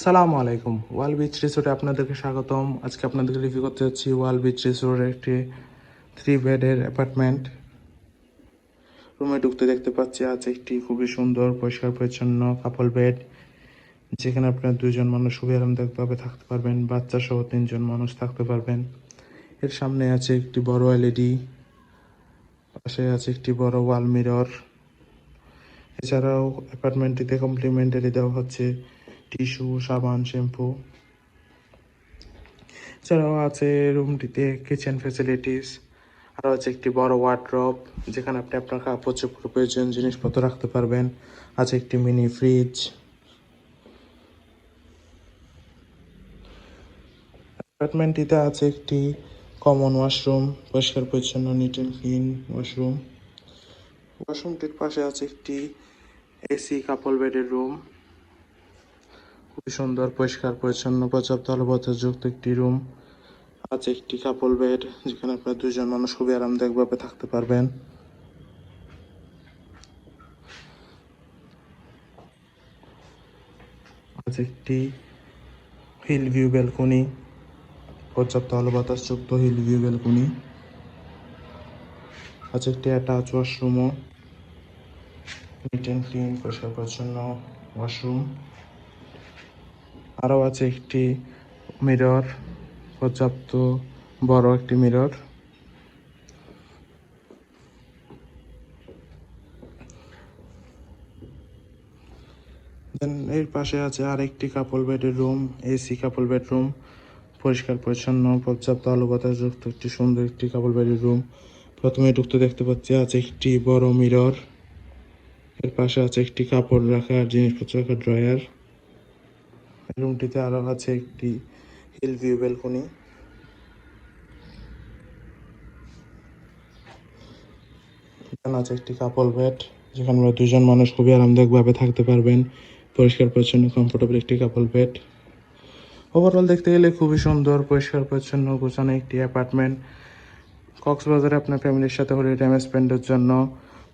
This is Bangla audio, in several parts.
সালামু আলাইকুম। ওয়াল বিচ রিসোর্টে আপনাদেরকে স্বাগতম। আজকে আপনাদেরকে রিভিউ করতে যাচ্ছি ওয়াল বিচ রিসোর্টের একটি 3 বেডের অ্যাপার্টমেন্ট। রুমে ঢুকতে দেখতে পাচ্ছি আছে একটি খুবই সুন্দর পরিষ্কার পরিচ্ছন্ন কাপল বেড, যেখানে আপনার 2জন মানুষ খুবই আরামদায়কভাবে থাকতে পারবেন। বাচ্চা সহ 3জন মানুষ থাকতে পারবেন। এর সামনে আছে একটি বড় এলইডি, পাশে আছে একটি বড় ওয়াল মিরর। এছাড়াও অ্যাপার্টমেন্টটিতে কমপ্লিমেন্টারি দেওয়া হচ্ছে টিস্যু, সাবান, শ্যাম্পু। এছাড়াও আছে রুমটিতে কিচেন ফ্যাসিলিটিস, আরও আছে একটি বড় ওয়ার্ড্রপ, যেখানে আপনি আপনার কাপড় চোপড় প্রয়োজনীয় জিনিসপত্র রাখতে পারবেন। আছে একটি মিনি ফ্রিজ। অ্যাপার্টমেন্টটিতে আছে একটি কমন ওয়াশরুম, পরিষ্কার পরিচ্ছন্ন নিট অ্যান্ড ক্লিন ওয়াশরুম। ওয়াশরুমটির পাশে আছে একটি এসি কাপল বেডের রুম। খুবই সুন্দর পরিষ্কার পরিচ্ছন্ন পর্যাপ্ত আলোবাতাসযুক্ত একটি রুম। আছে একটি কাপল বেড, যেখানে আপনার 2জন মানুষ খুবই আরামদায়কভাবে থাকতে পারবেন। আছে একটি হিল ভিউ ব্যালকনি, পর্যাপ্ত আলো বাতাসযুক্ত হিল ভিউ ব্যালকনি। আছে একটি অ্যাটাচ ওয়াশরুমও, নিট অ্যান্ড ক্লিন পরিষ্কার পরিচ্ছন্ন ওয়াশরুম। আরও আছে একটি মিরর, পর্যাপ্ত বড় একটি মিরর। দেন এর পাশে আছে আরেকটি কাপল বেডের রুম, এসি কাপল বেডরুম, পরিষ্কার পরিচ্ছন্ন পর্যাপ্ত আলো বাতাসযুক্ত একটি সুন্দর একটি কাপল বেডের রুম। প্রথমে ঢুকতে দেখতে পাচ্ছি আছে একটি বড় মিরর। এর পাশে আছে একটি কাপড় রাখার জিনিসপত্র রাখার ড্রয়ার। রুমটিতে আরও আছে একটি হিল ভিউ ব্যালকনি। এখানে আছে একটি কাপল বেড, যেখানে 2জন মানুষ খুবই আরামদায়কভাবে থাকতে পারবেন। পরিষ্কার পরিচ্ছন্ন কমফোর্টেবল একটি কাপল বেড। ওভারঅল দেখতে গেলে খুবই সুন্দর পরিষ্কার পরিচ্ছন্ন গোছানো একটি অ্যাপার্টমেন্ট। কক্সবাজারে আপনার ফ্যামিলির সাথে হলে টাইম স্পেন্ডের জন্য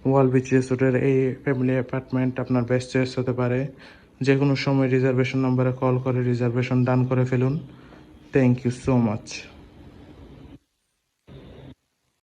ওয়াল বিচ রিসোর্টের এই ফ্যামিলি অ্যাপার্টমেন্ট আপনার বেস্ট চয়েস হতে পারে। যে কোনো সময় রিজার্ভেশন নম্বরে কল করে রিজার্ভেশন ডান করে ফেলুন। Thank you so much.